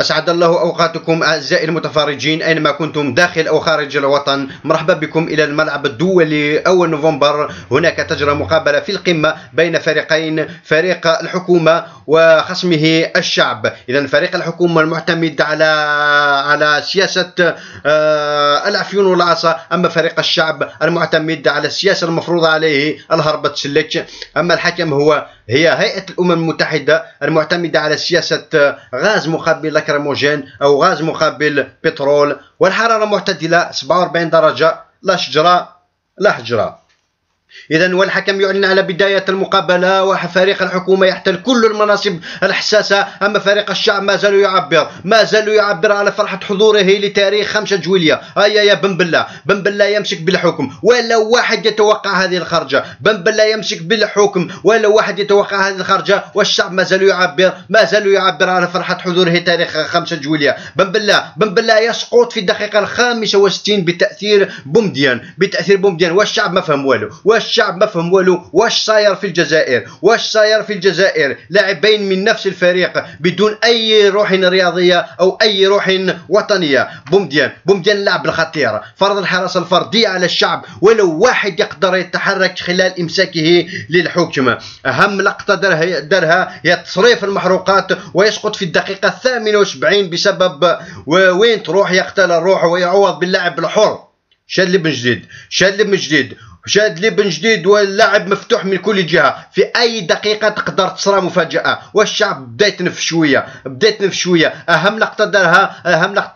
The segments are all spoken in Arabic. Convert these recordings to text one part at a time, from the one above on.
أسعد الله أوقاتكم أعزائي المتفرجين أينما كنتم داخل أو خارج الوطن. مرحبا بكم إلى الملعب الدولي أول نوفمبر. هناك تجرى مقابلة في القمة بين فريقين، فريق الحكومة وخصمه الشعب. إذا فريق الحكومة المعتمد على سياسة العفيون والعصا، أما فريق الشعب المعتمد على السياسة المفروضة عليه الهرب تسلك. أما الحكم هي هيئة الأمم المتحدة المعتمدة على سياسة غاز مقابل لاكريموجين أو غاز مقابل بترول، والحرارة معتدلة 47 درجة، لا شجرة لا حجرة. إذا والحكم يعلن على بداية المقابلة، وفريق الحكومة يحتل كل المناصب الحساسة، أما فريق الشعب ما زال يعبر على فرحة حضوره لتاريخ 5 جويلية. يا بن بلة يمسك بالحكم ولو واحد يتوقع هذه الخرجة، بن بلة يمسك بالحكم ولو واحد يتوقع هذه الخرجة، والشعب ما زال يعبر على فرحة حضوره تاريخ 5 جويلية. بن بلة يسقط في الدقيقة 65 بتأثير بومديان، والشعب ما فهم والو. واش صاير في الجزائر؟ لاعبين من نفس الفريق بدون اي روح رياضيه او اي روح وطنيه. بومديان لاعب الخطير، فرض الحراسه الفرديه على الشعب ولو واحد يقدر يتحرك خلال امساكه للحكم. اهم لقطه درها هي تصريف المحروقات، ويسقط في الدقيقه 78 بسبب وين تروح يقتل الروح ويعوض باللاعب الحر. شادلي بن جديد واللاعب مفتوح من كل جهه، في اي دقيقه تقدر تصرى مفاجاه، والشعب بدا يتنفس شويه. اهم لقطه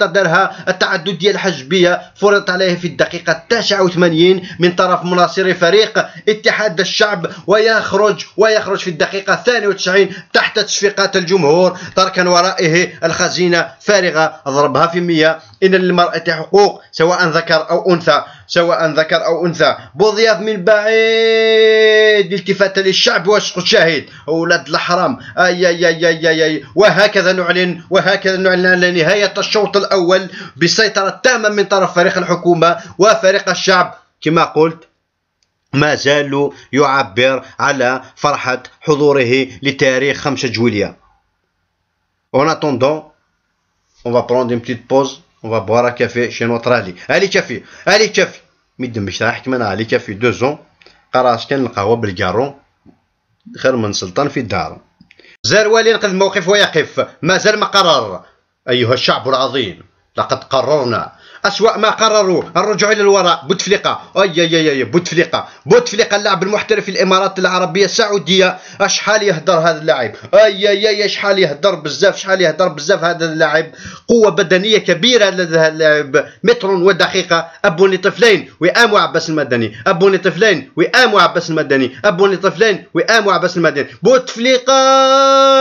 دارها التعدد ديال الحجبيه، فرضت عليه في الدقيقه 89 من طرف مناصري فريق اتحاد الشعب، ويخرج في الدقيقه 92 تحت تصفيقات الجمهور، تركا ورائه الخزينه فارغه ضربها في 100. ان للمراه حقوق سواء ذكر او انثى. بوضياف من بعيد التفات للشعب ويسقط شاهد. اولاد الحرام. وهكذا نعلن على نهايه الشوط الاول بسيطره تامه من طرف فريق الحكومه، وفريق الشعب كما قلت ما زال يعبر على فرحه حضوره لتاريخ 5 جويلية. En attendant, on va prendre une petite pause. On va boire un café chez notre Ali. Ali كافي ميدمش راح كمان علي كافي 2 قراص كان القهوة بالكارون خير من سلطان في الدار. زار والي ينقذ الموقف ويقف، ما زال ما قرر. أيها الشعب العظيم، لقد قررنا أسوأ ما قرروا، الرجوع إلى الوراء. بوتفليقة بوتفليقة اللاعب المحترف في الإمارات العربية السعودية. شحال يهدر هذا اللاعب، شحال يهدر بزاف هذا اللاعب. قوة بدنية كبيرة لدى هذا اللاعب، متر ودقيقة. أبوني طفلين وآموا عباس المدني، بوتفليقة.